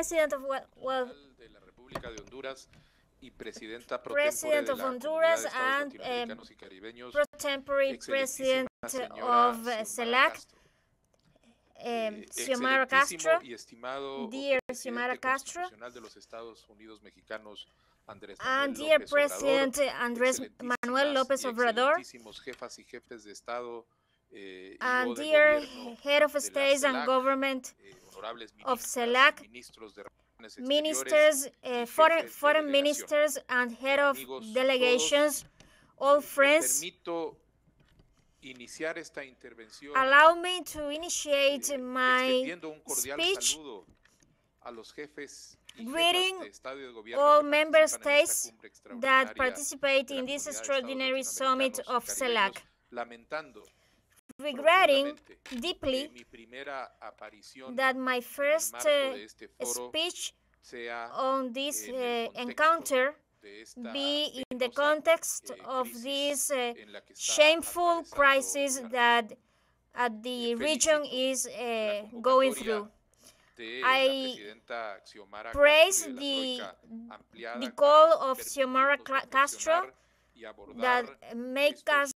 President of President of Honduras and pro tempore President of CELAC, Xiomara Castro, dear Xiomara Castro, and dear President Andrés Manuel López Obrador, and dear Head of State and Government of CELAC, ministers, foreign ministers, and head of delegations, all friends. Allow me to initiate my speech greeting all member states that participate in this extraordinary summit of CELAC, regretting deeply that my first speech on this encounter be in the context of this shameful crisis that the region is going through. I praise the call of Xiomara Castro that make us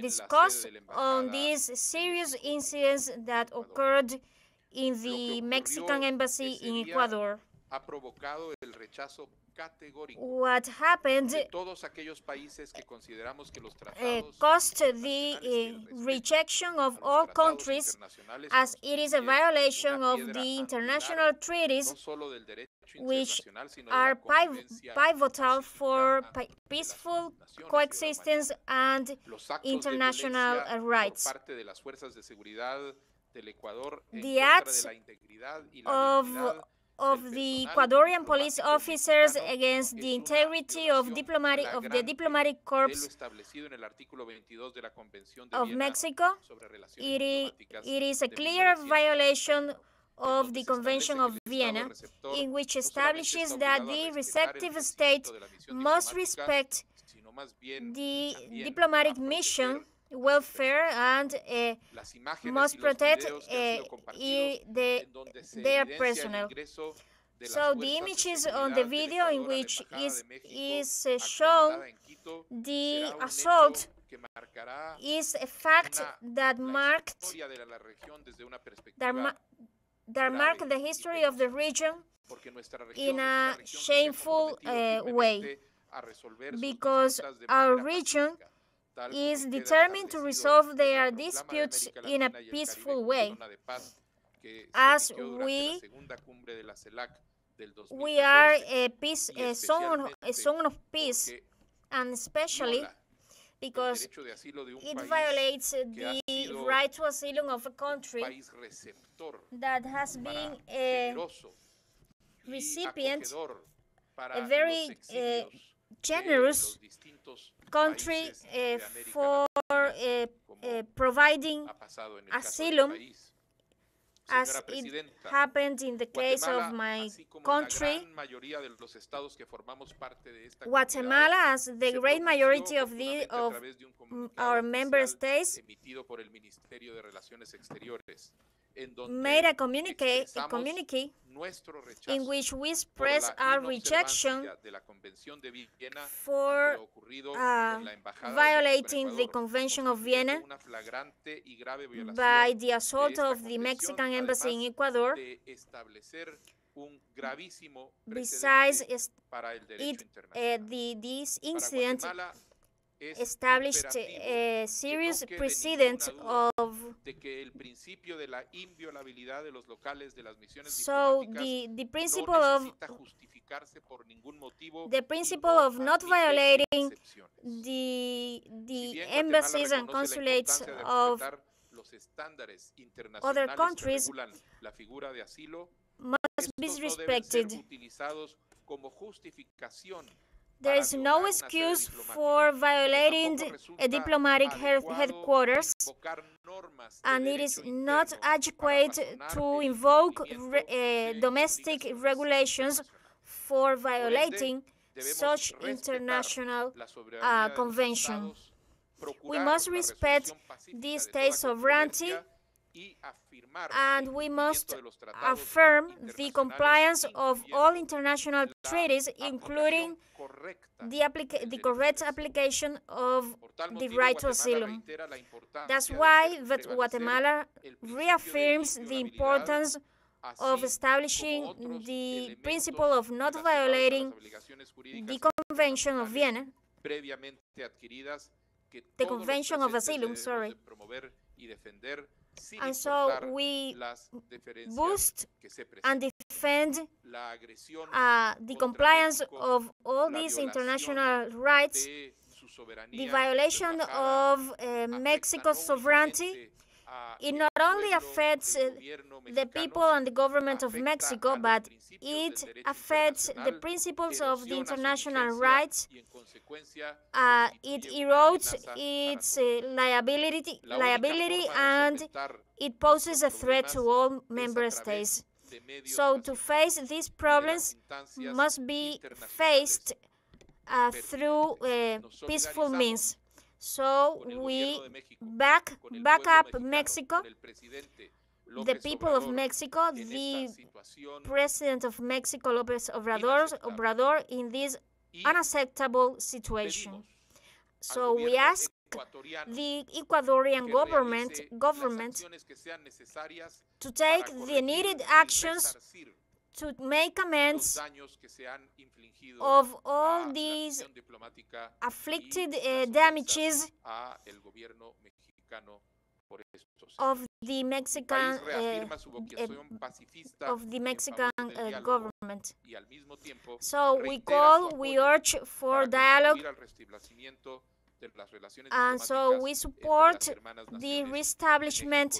discuss on these serious incidents that occurred in the Mexican embassy in Ecuador. What happened caused the rejection of all countries, as it is a violation of the international treaties which are pivotal for peaceful coexistence and international rights. The acts of the Ecuadorian police officers against the integrity of the diplomatic corps of Mexico, it is a clear violation of the Convention of Vienna, in which establishes that the receptive state must respect the diplomatic mission welfare and must protect their personnel. So the images on the video in which is shown the assault is a fact that marked the history of the region in a shameful way, because our region is determined to resolve their disputes in a peaceful way, as we are a zone of peace, and especially because it violates the right to asylum of a country that has been a recipient, a very generous country for providing asylum, as it happened in the case of my country, Guatemala, as the great majority of our member states made a communique in which we express our rejection for violating the Convention of Vienna by the assault of the Mexican embassy in Ecuador. Besides, this incident established a serious precedent of the principle of not violating the embassies and consulates of other countries must be respected. There is no excuse for violating a diplomatic headquarters, and it is not adequate to invoke domestic regulations for violating such international convention. We must respect the state sovereignty and we must affirm the compliance of all international treaties, including the correct application of the right to asylum. That's why that Guatemala reaffirms the importance of establishing the principle of not violating the Convention of Vienna, the Convention of Asylum, sorry. And so we boost and defend the compliance of all these international rights, the violation of Mexico's sovereignty. It not only affects the people and the government of Mexico, but it affects the principles of the international rights. It erodes its liability, and it poses a threat to all member states. So to face these problems must be faced through peaceful means. So we back up Mexico, the people of Mexico, the President of Mexico, López Obrador, in this unacceptable situation. So we ask the Ecuadorian government to take the needed actions to make amends of all these afflicted damages of the Mexican government. So we urge for dialogue, and so we support the reestablishment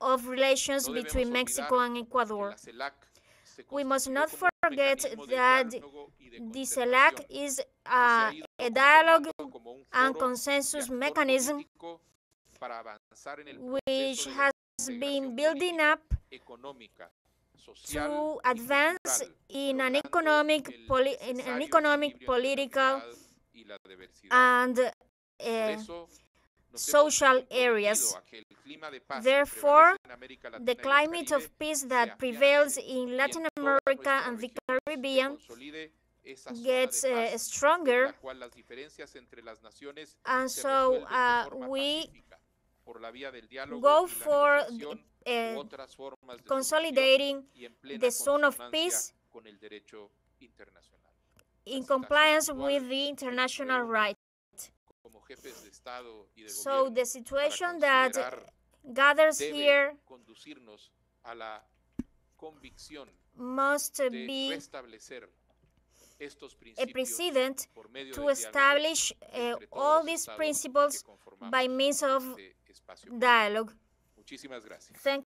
of relations between Mexico and Ecuador. We must not forget that the CELAC is a dialogue and consensus mechanism which has been building up to advance in an economic, political, and social areas. Therefore, the climate of peace that prevails in Latin America and the Caribbean gets stronger, and so we go for consolidating the zone of peace in compliance with the international right. So the situation that gathers here must be a precedent to establish all these principles by means of dialogue. Thank